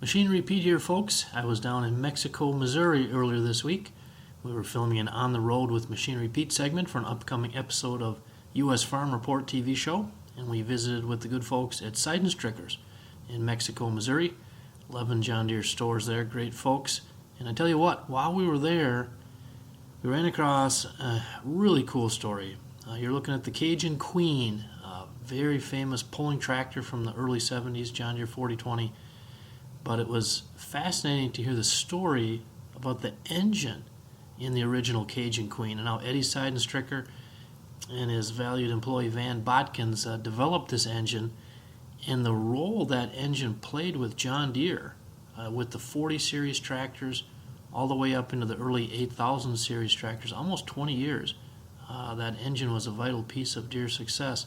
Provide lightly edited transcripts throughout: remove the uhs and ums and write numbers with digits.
Machinery Pete here, folks. I was down in Mexico, Missouri earlier this week. We were filming an On the Road with Machinery Pete segment for an upcoming episode of U.S. Farm Report TV show, and we visited with the good folks at Sydenstrickers in Mexico, Missouri. 11 John Deere stores there, great folks. And I tell you what, while we were there, we ran across a really cool story. You're looking at the Cajun Queen, a very famous pulling tractor from the early 70s, John Deere 4020. But it was fascinating to hear the story about the engine in the original Cajun Queen and how Eddie Sydenstricker and his valued employee Van Botkins developed this engine and the role that engine played with John Deere with the 40 series tractors all the way up into the early 8000 series tractors, almost 20 years. That engine was a vital piece of Deere's success.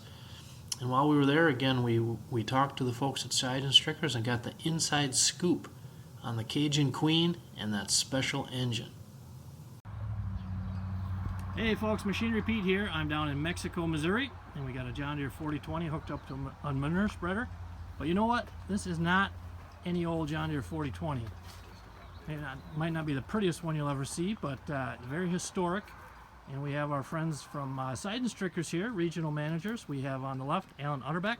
And while we were there, again, we talked to the folks at Sydenstrickers and got the inside scoop on the Cajun Queen and that special engine. Hey folks, Machinery Pete here. I'm down in Mexico, Missouri, and we got a John Deere 4020 hooked up to a manure spreader. But you know what? This is not any old John Deere 4020. It might not be the prettiest one you'll ever see, but very historic. And we have our friends from Sydenstrickers here, regional managers. We have on the left Alan Utterbeck,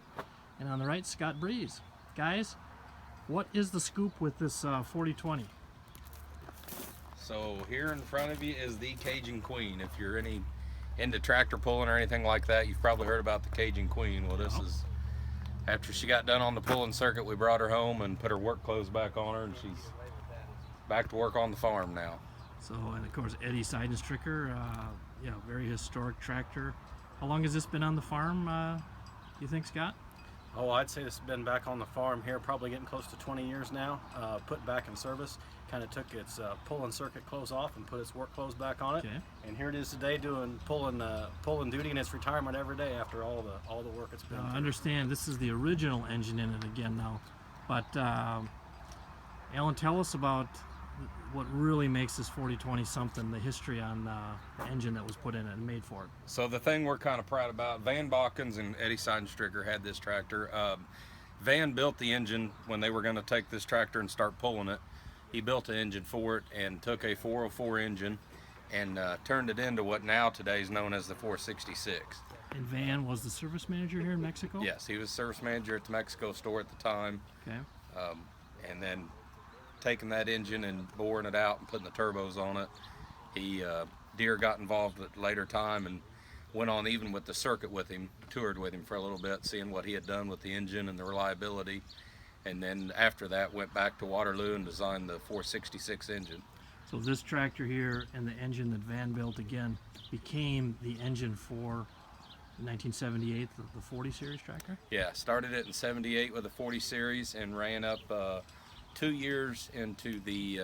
and on the right Scott Breeze. Guys, what is the scoop with this 4020? So here in front of you is the Cajun Queen. If you're into tractor pulling or anything like that, you've probably heard about the Cajun Queen. Well, this is after she got done on the pulling circuit, we brought her home and put her work clothes back on her, and she's back to work on the farm now. So, and of course, Eddie Sydenstricker, very historic tractor. How long has this been on the farm, you think, Scott? Oh, I'd say this has been back on the farm here, probably getting close to 20 years now. Put back in service, kind of took its pulling circuit clothes off and put its work clothes back on it. Okay. And here it is today doing pulling duty in its retirement every day after all the work it's been. I understand this is the original engine in it again now, but Alan, tell us about what really makes this 4020 something, the history on the engine that was put in it and made for it. So the thing we're kind of proud about, Van Botkins and Eddie Sydenstricker had this tractor. Van built the engine when they were going to take this tractor and start pulling it. He built an engine for it and took a 404 engine and turned it into what now today is known as the 466. And Van was the service manager here in Mexico? Yes, he was service manager at the Mexico store at the time. Okay. And then taking that engine and boring it out and putting the turbos on it. Deere got involved at a later time and went on even with the circuit with him, toured with him for a little bit, seeing what he had done with the engine and the reliability. And then after that went back to Waterloo and designed the 466 engine. So this tractor here and the engine that Van built again became the engine for 1978, the 40 series tractor? Yeah, started it in 78 with the 40 series and ran up 2 years into the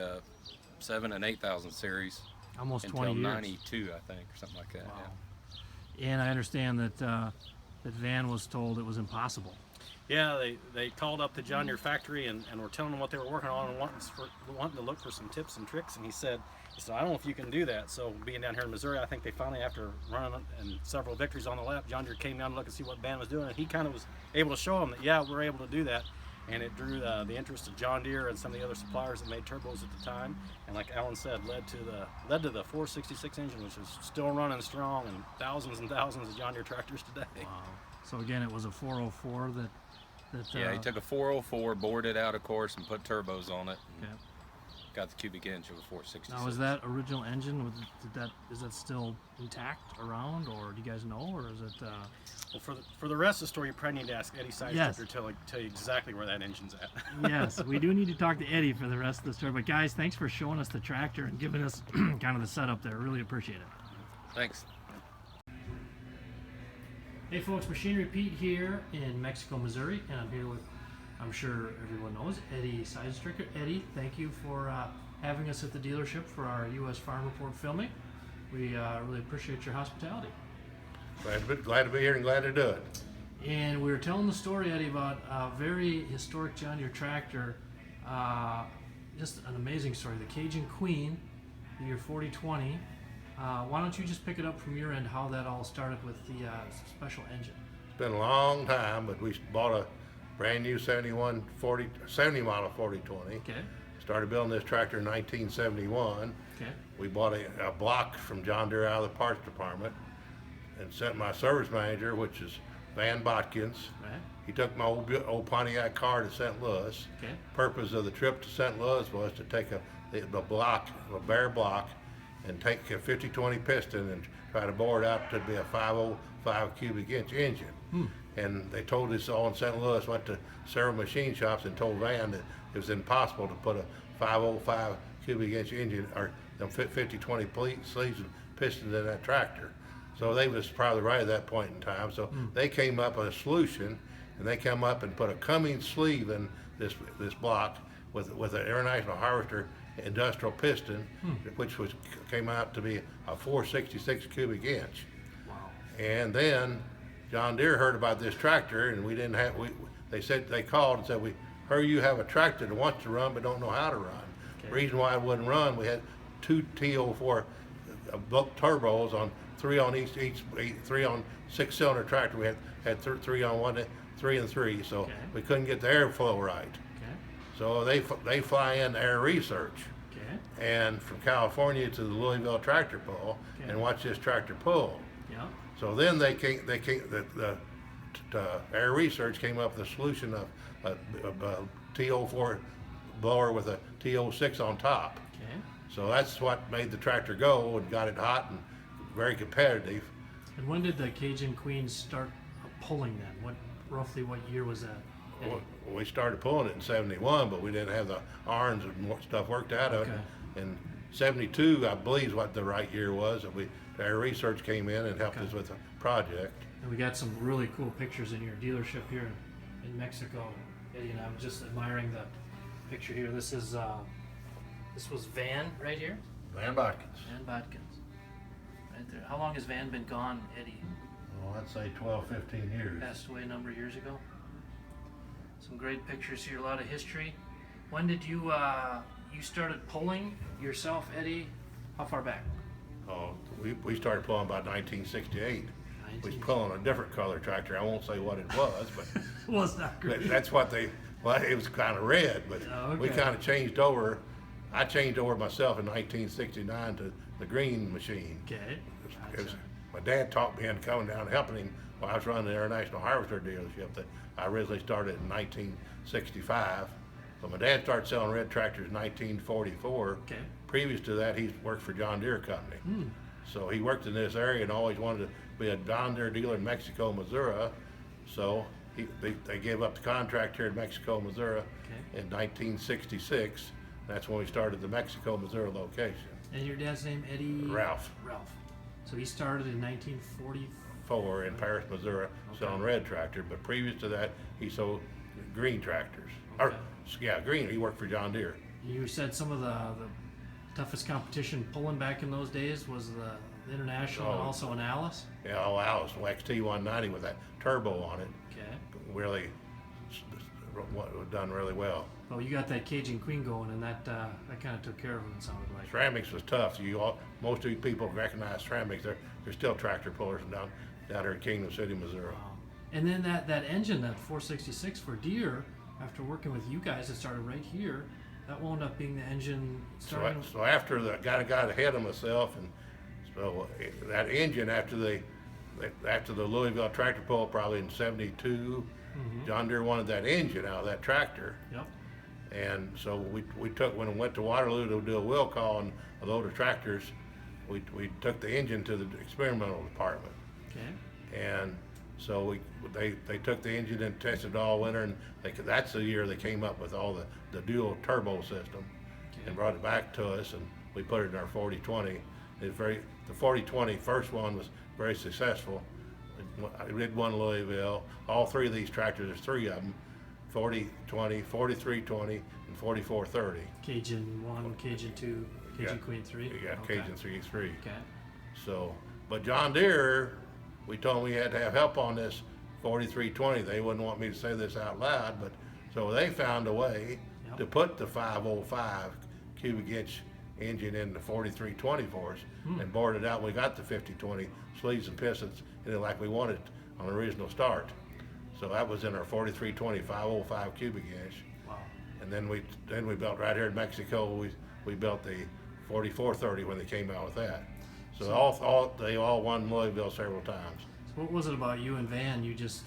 7 and 8000 series. Almost 20 years. Until 92, I think, or something like that. Wow. Yeah. And I understand that that Van was told it was impossible. Yeah, they called up the John Deere factory and were telling them what they were working on and wanting to look for some tips and tricks. And he said, I don't know if you can do that. So being down here in Missouri, I think they finally, after running and several victories on the lap, John Deere came down to look and see what Van was doing. And he kind of was able to show them that, yeah, we're able to do that. And it drew the interest of John Deere and some of the other suppliers that made turbos at the time. And like Alan said, led to the 466 engine, which is still running strong, and thousands of John Deere tractors today. Wow. So again, it was a 404 that yeah, he took a 404, bored it out, of course, and put turbos on it. Okay. Got the cubic inch of a 466. Now, is that original engine? Is that still intact around, or do you guys know, or is it? Well, for the rest of the story, you probably need to ask Eddie Sydenstricker to tell you exactly where that engine's at. Yes, we do need to talk to Eddie for the rest of the story. But guys, thanks for showing us the tractor and giving us kind of the setup there. Really appreciate it. Thanks. Hey folks, Machinery Pete here in Mexico, Missouri, and I'm here with, I'm sure everyone knows, Eddie Sydenstricker. Eddie, thank you for having us at the dealership for our U.S. Farm Report filming. We really appreciate your hospitality. Glad to be here and glad to do it. And we were telling the story, Eddie, about a very historic John Deere tractor, just an amazing story, the Cajun Queen, the year 4020. Why don't you just pick it up from your end, how that all started with the special engine? It's been a long time, but we bought brand new 70 model 4020. Okay. Started building this tractor in 1971. Okay. We bought a block from John Deere out of the parts department and sent my service manager, which is Van Botkins. Right. He took my old Pontiac car to St. Louis. Okay. Purpose of the trip to St. Louis was to take a bare block, and take a 50/20 piston and try to bore it out to be a 505 cubic inch engine. And they told us all in St. Louis, went to several machine shops and told Van that it was impossible to put a 505 cubic inch engine or them 50/20 sleeves and pistons in that tractor. So they was probably right at that point in time. So they came up with a solution, and they come up and put a Cummins sleeve in this block with an International Harvester industrial piston, which came out to be a 466 cubic inch. Wow. And then John Deere heard about this tractor, and they called and said, we heard you have a tractor that wants to run but don't know how to run. Okay. Reason why it wouldn't run, we had two T04 turbos on three on 6-cylinder tractor. We had three on one, 3 and 3, so Okay. we couldn't get the airflow right. Okay. So they fly in Air Research, Okay. and from California to the Louisville tractor pull, Okay. and watch this tractor pull. Yeah. So then the Air Research came up with a solution of a T04 blower with a T06 on top. Okay. So that's what made the tractor go and got it hot and very competitive. And when did the Cajun Queen start pulling then? Roughly what year was that? Well, we started pulling it in 71, but we didn't have the arms and more stuff worked out of it. Okay. In 72, I believe is what the right year was. Our research came in and helped Okay. us with the project. And we got some really cool pictures in your dealership here in Mexico. Eddie and I was just admiring the picture here. This was Van right here. Van Botkins. Van Botkins. Right there. How long has Van been gone, Eddie? Well, I'd say 12, 15 years. Passed away a number of years ago. Some great pictures here, a lot of history. When did you started pulling yourself, Eddie? How far back? Oh, we started pulling about 1968. We was 19. pulling a different color tractor. I won't say what it was, but Well, it's not great. that's what it was kind of red, but Oh, we okay. kind of changed over. I changed over myself in 1969 to the green machine. Okay. It was, my dad taught me into coming down and helping him while I was running the International Harvester dealership that I originally started in 1965. So my dad started selling red tractors in 1944. Okay. Previous to that, he worked for John Deere Company. Hmm. So he worked in this area and always wanted to be a John Deere dealer in Mexico, Missouri. So they gave up the contract here in Mexico, Missouri Okay. in 1966. That's when we started the Mexico, Missouri location. And your dad's name, Eddie? Ralph. Ralph. So he started in 1940. In Paris, Missouri, selling red tractor, but previous to that, he sold green tractors. Okay. Green. He worked for John Deere. You said some of the toughest competition pulling back in those days was the International and Oh. also in Alice. Yeah, Alice, XT 190 with that turbo on it, Okay. really done really well. Well, you got that Cajun Queen going, and that kind of took care of him. It sounded like. Ceramics was tough. Most of you people recognize ceramics. They're still tractor pullers down here in Kingdom City, Missouri. Wow. And then that engine, that 466 for Deere, after working with you guys, it started right here. That wound up being the engine starting. So after I got ahead of myself, and so that engine after the Louisville tractor pull probably in '72, John Deere wanted that engine out of that tractor, Yep. and so we took when we went to Waterloo to do a will call on a load of tractors, we took the engine to the experimental department, Okay. and so they took the engine and tested it all winter, and that's the year they came up with all the dual turbo system, and brought it back to us, and we put it in our 4020. The 4020 first one was very successful. I did one in Louisville. All three of these tractors, there's three of them: 4020, 4320, and 4430. Cajun 1, Cajun 2, Cajun Queen 3. Yeah, Okay. Cajun 3. Okay. So, but John Deere, we told them we had to have help on this 4320. They wouldn't want me to say this out loud, but so they found a way Yep. to put the 505 cubic inch engine in the 4320 for us and bored it out. We got the 5020 sleeves and pistons in it like we wanted on the original start. So that was in our 4320 505 cubic inch. Wow. And then we built right here in Mexico. We built the 4430 when they came out with that. So they all won Louisville several times. So what was it about you and Van? You just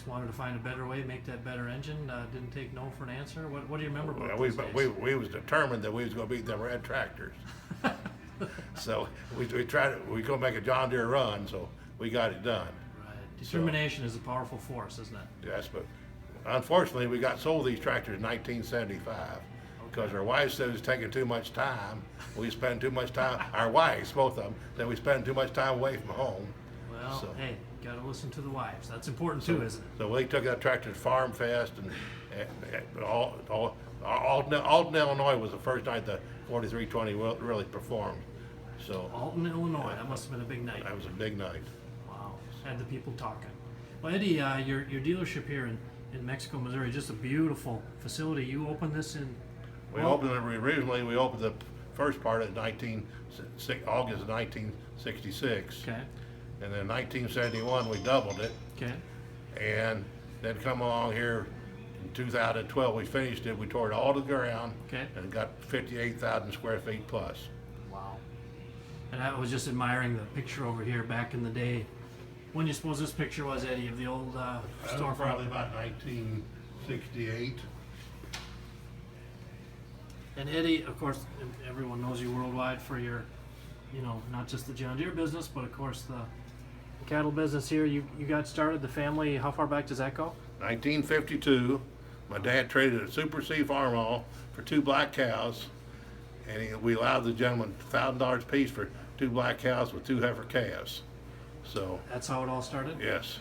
wanted to find a better way, make that better engine. Didn't take no for an answer. What do you remember about those days? We was determined that we was going to beat them red tractors. So we gonna make a John Deere run. So we got it done. Right. Determination is a powerful force, isn't it? Yes, but unfortunately, we got sold these tractors in 1975 because our wives said it was taking too much time. We spend too much time. Our wives, both of them, that we spend too much time away from home. Well, So- hey, gotta listen to the wives. That's important too, isn't it? So we took that tractor to Farm Fest, and Alton, Illinois was the first night the 4320 really performed. So Alton, Illinois. That must have been a big night. that was a big night. Wow. Had the people talking. Well, Eddie, your dealership here in Mexico, Missouri, just a beautiful facility. You opened this in. We opened it originally. We opened the first part in August of 1966, Okay. and then 1971 we doubled it, Okay. and then come along here in 2012 we finished it. We tore it all to the ground, Okay. and got 58,000 square feet plus. Wow. And I was just admiring the picture over here back in the day. When do you suppose this picture was, Eddie, of the old That was storefront? probably about 1968. And Eddie, of course, everyone knows you worldwide for your, not just the John Deere business, but of course the cattle business here. You got started, the family, how far back does that go? 1952, my dad traded a Super C farmall for 2 black cows, and we allowed the gentleman $1,000 apiece for 2 black cows with 2 heifer calves. So, That's how it all started? yes.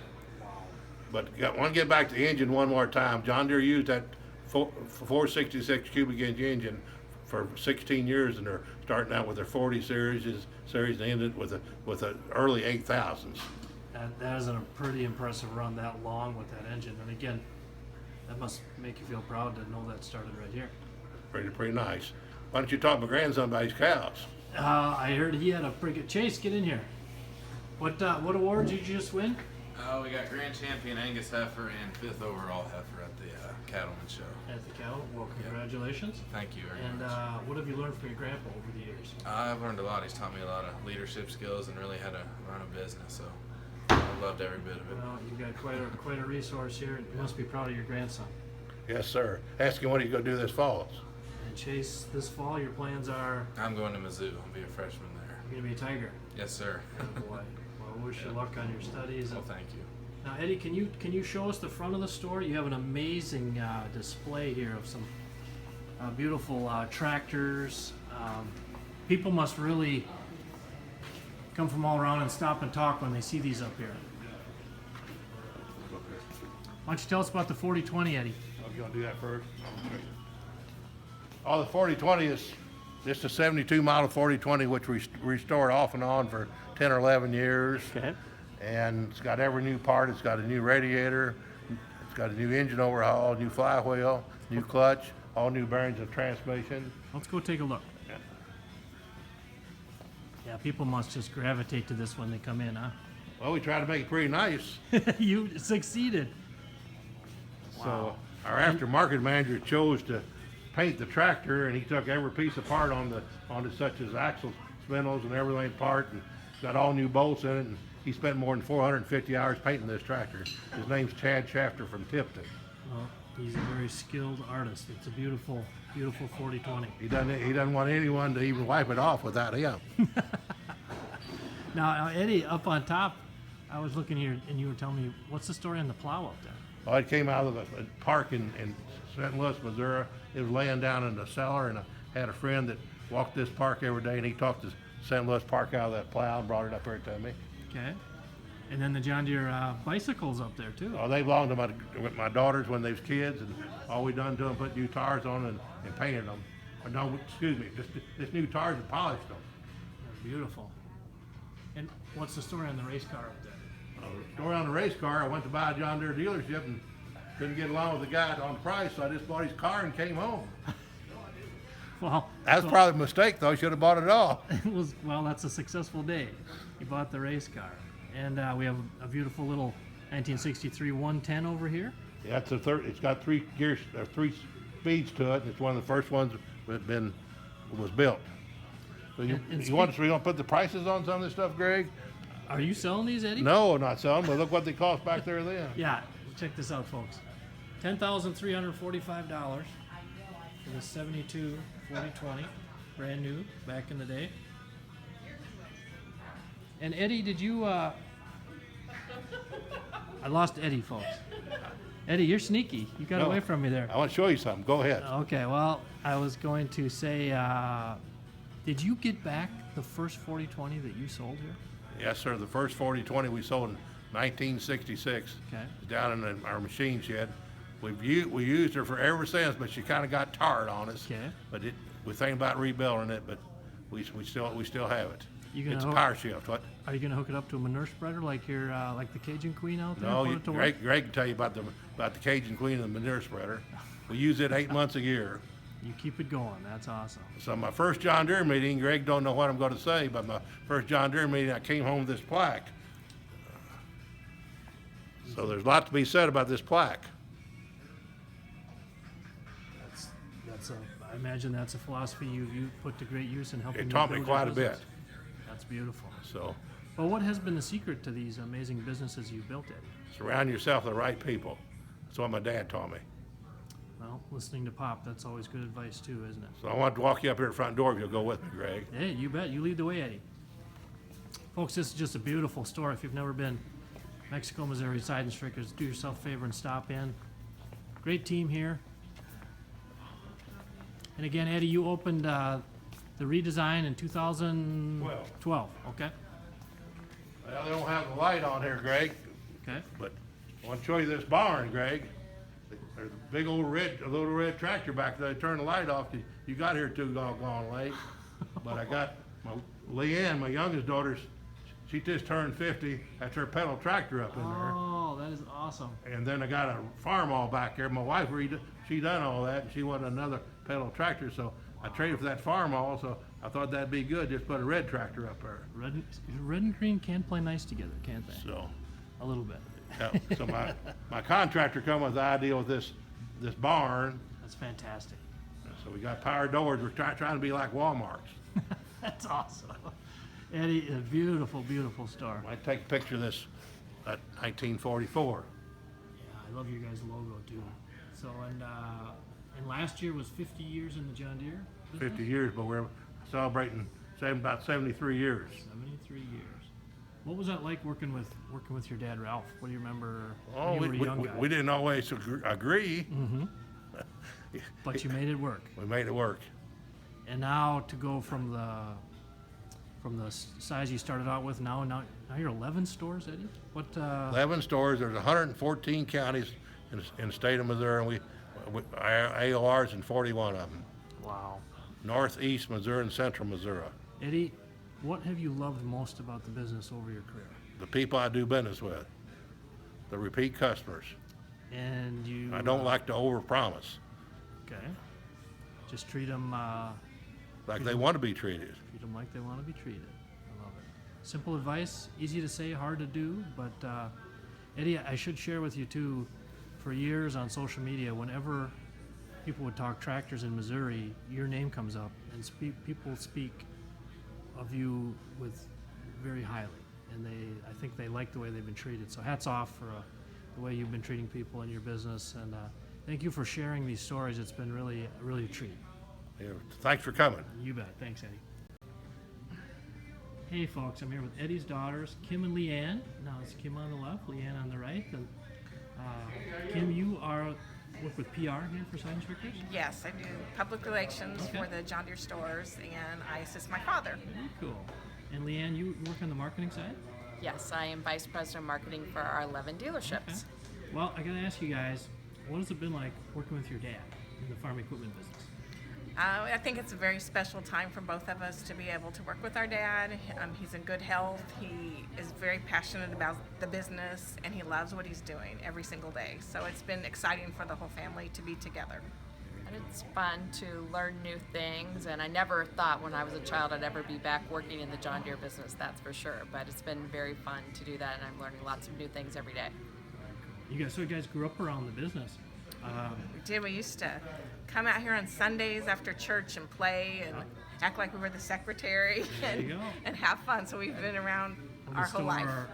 But want to get back to the engine one more time. John Deere used that 466 cubic inch engine for 16 years, and they're starting out with their 40 series and ended with a early 8000s. That is a pretty impressive run that long with that engine. And again, that must make you feel proud to know that started right here. Pretty nice. Why don't you talk to my grandson about his cows? I heard he had a pretty good chase. Get in here. What awards did you just win? We got Grand Champion Angus Heifer and 5th overall heifer at the Cattleman Show. At the cattle. Well, congratulations. Thank you very And much. what have you learned from your grandpa over the years? I've learned a lot. He's taught me a lot of leadership skills and really how to run a business. So I loved every bit of it. Well, you've got quite a resource here. You must be proud of your grandson. Yes, sir. Ask him what he's going to do this fall. And Chase, this fall your plans are I'm going to Mizzou. I'll be a freshman there. you're gonna be a Tiger. Yes, sir. Oh boy. Well, wish you luck on your studies. Well, thank you. Now, Eddie, can you show us the front of the store? You have an amazing display here of some beautiful tractors. People must really come from all around and stop and talk when they see these up here. Why don't you tell us about the 4020, Eddie? Oh, you want to do that first? Oh, the 4020 is just a 72 model 4020, which we restored off and on for 10 or 11 years. Okay. And it's got every new part. It's got a new radiator. It's got a new engine overhaul, new flywheel, new clutch, all new bearings and transmission. Let's go take a look. Yeah, people must just gravitate to this when they come in, huh? Well, we try to make it pretty nice. You succeeded. So our aftermarket manager chose to paint the tractor, and he took every piece apart on the such as axle spindles and everything apart, and got all new bolts in it. And he spent more than 450 hours painting this tractor. His name's Chad Shafter from Tipton. Well, he's a very skilled artist. It's a beautiful, beautiful 4020. He doesn't want anyone to even wipe it off without him. Now, Eddie, up on top, I was looking here, and you were telling me, what's the story on the plow up there? Well, it came out of a park in St. Louis, Missouri. It was laying down in the cellar, and I had a friend that walked this park every day, and he talked the St. Louis park out of that plow and brought it up here to me. Okay. And then the John Deere bicycles up there, too. Oh, they belonged to my daughters when they was kids, and all we done to them, put new tires on and painted them. Or no, excuse me, just new tires and polished them. Beautiful. And what's the story on the race car up there? Story on the race car, I went to buy a John Deere dealership and couldn't get along with the guy on the price, so I just bought his car and came home. Well, That was probably a mistake, though. Should have bought it all. well, that's a successful day. You bought the race car. And we have a beautiful little 1963 110 over here. Yeah, it's a third. It's got 3 gears, 3 speeds to it. It's one of the first ones that was built. So you want to put the prices on some of this stuff, Greg? Are you selling these, Eddie? No, not selling. But look what they cost back there then. Yeah, check this out, folks. $10,345 for the 72 4020, brand new, back in the day. And Eddie, did you? I lost Eddie, folks. Eddie, you're sneaky. You got away from me there. I want to show you something. Go ahead. Okay, well, I was going to say, did you get back the first 4020 that you sold here? Yes, sir. The first 4020 we sold in 1966. Okay. Down in our machine shed. We used her for ever since, but she kind of got tired on us. Okay. But we think about rebuilding it, but we still have it. It's a power shift. What? Are you gonna hook it up to a manure spreader like your like the Cajun Queen out there? No, Put it to work? Greg can tell you about the Cajun Queen and the manure spreader. We use it 8 months a year. You keep it going. That's awesome. So my first John Deere meeting, Greg don't know what I'm going to say, but my first John Deere meeting, I came home with this plaque. So there's a lot to be said about this plaque. I imagine that's a philosophy you put to great use in helping. It you taught me build your quite a bit. business. That's beautiful. So Well, what has been the secret to these amazing businesses you've built, Eddie? surround yourself with the right people. That's what my dad taught me. Well, listening to Pop, that's always good advice too, isn't it? So I want to walk you up here to the front door if you'll go with me, Greg. Hey, you bet. You lead the way, Eddie. Folks, this is just a beautiful store. If you've never been, Mexico, Missouri, Sydenstrickers, do yourself a favor and stop in. Great team here. And again, Eddie, you opened the redesign in 2012. Okay. Well, they don't have the light on here, Greg, Okay. but I want to show you this barn, Greg. There's a big old little red tractor back there. They turned the light off. You got here too doggone late. But I got Leanne, my youngest daughter, she just turned 50. That's her pedal tractor up in there. Oh, that is awesome. And then I got a farm all back there. My wife, she done all that, and she wanted another pedal tractor, so I traded for that farm all, so I thought that'd be good, just put a red tractor up there. Red and green can play nice together, can't they? So, A little bit. yeah, so my contractor come with the idea with this barn, That's fantastic. so we got power doors. We're trying to be like Walmart's. That's awesome. Eddie, a beautiful, beautiful store. I take a picture of this at 1944. Yeah, I love your guys' logo too. So, and last year was 50 years in the John Deere business? 50 years, but we're celebrating about 73 years. 73 years. What was that like working with your dad, Ralph? What do you remember Oh, when you were a young guy? we didn't always agree. But you made it work. We made it work. And now to go from the size you started out with, now you're 11 stores, Eddie? What? 11 stores. There's 114 counties in the state of Missouri, and our AOR's in 41 of them. Wow. Northeast Missouri and Central Missouri. Eddie, what have you loved most about the business over your career? The people I do business with, the repeat customers. And you. I don't like to overpromise, Okay. Just treat them like they want to be treated. like they want to be treated. I love it. Simple advice, easy to say, hard to do. But Eddie, I should share with you too. For years on social media, whenever people would talk tractors in Missouri, your name comes up, and people speak of you with very highly, and I think they like the way they've been treated. So hats off for the way you've been treating people in your business, and thank you for sharing these stories. It's been really a treat. Yeah, thanks for coming. You bet. Thanks, Eddie. Hey, folks, I'm here with Eddie's daughters, Kim and Leanne. Now it's Kim on the left, Leanne on the right. And, Kim, you work with PR here for Sydenstrickers? Yes, I do public relations Okay. for the John Deere stores, and I assist my father. Very cool. And Leanne, you work on the marketing side? Yes, I am Vice President of Marketing for our 11 dealerships. Okay. Well, I got to ask you guys, what has it been like working with your dad in the farm equipment business? I think it's a very special time for both of us to be able to work with our dad. He's in good health. He is very passionate about the business, and he loves what he's doing every single day. So it's been exciting for the whole family to be together. And it's fun to learn new things, and I never thought when I was a child I'd ever be back working in the John Deere business, that's for sure. But it's been very fun to do that, and I'm learning lots of new things every day. You guys grew up around the business. We did. We used to come out here on Sundays after church and play and act like we were the secretary There you go. and have fun. So we've been around Well, our the whole life. store,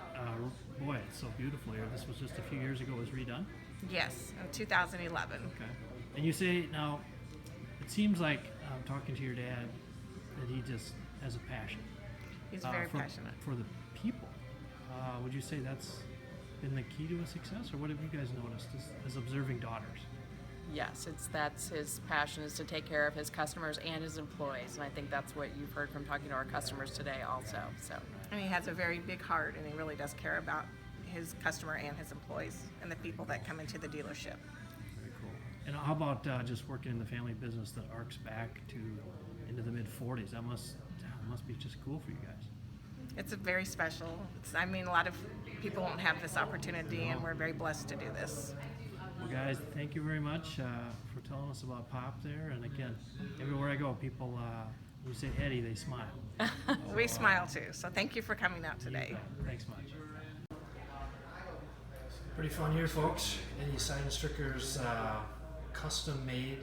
boy, it's so beautiful here. This was just a few years ago. It was redone. Yes, in 2011. Okay. And you say now, it seems like talking to your dad that he just has a passion. He's very for, passionate. for the people. Would you say that's been the key to his success, or what have you guys noticed as observing daughters? Yes, that's his passion, is to take care of his customers and his employees, and I think that's what you've heard from talking to our customers today also. So And he has a very big heart, and he really does care about his customer and his employees and the people that come into the dealership. Very cool. And how about just working in the family business that arcs back to into the mid 40s? That must be just cool for you guys. It's a very special. I mean, a lot of people won't have this opportunity, and we're very blessed to do this. Well, guys, thank you very much for telling us about Pop there. And again, everywhere I go, people, when you say Eddie, they smile. We smile too, so thank you for coming out today. Thanks much. Pretty fun here, folks. Eddie Sydenstricker's custom-made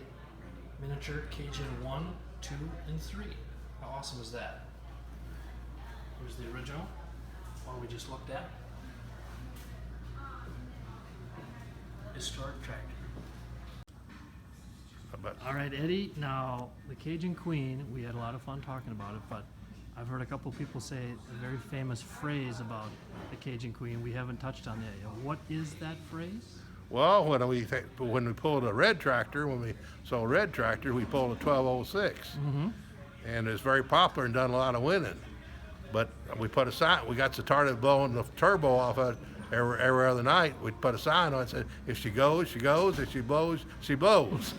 miniature Cajun 1, 2, and 3. How awesome is that? Here's the original one we just looked at. Historic tractor. All right, Eddie. Now, the Cajun Queen, we had a lot of fun talking about it, but I've heard a couple people say a very famous phrase about the Cajun Queen we haven't touched on yet. What is that phrase? Well, when we pulled a red tractor, when we sold red tractor, we pulled a 1206, and it's very popular and done a lot of winning. But we put a sign. We got started blowing the turbo off of it every other night. We'd put a sign on it that said, "If she goes, she goes. If she blows, she blows."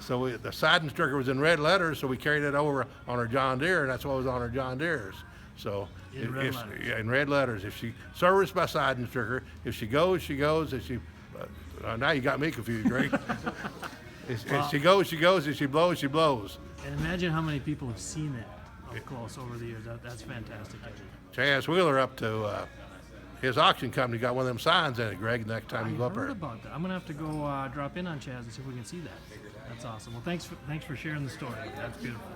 So the Sydenstricker was in red letters, so we carried it over on our John Deere, and that's what was on our John Deeres. So In red letters. Yeah, in red letters. If she serviced by Sydenstricker, if she goes, she goes. If she now you got me confused, Greg. If she goes, she goes. If she blows, she blows. And imagine how many people have seen that up close over the years. That's fantastic, Eddie. Chaz Wheeler up to his auction company got one of them signs in it, Greg, next time you go up I heard there. about that. I'm gonna have to go drop in on Chaz and see if we can see that. That's awesome. Well, thanks for sharing the story. That's beautiful.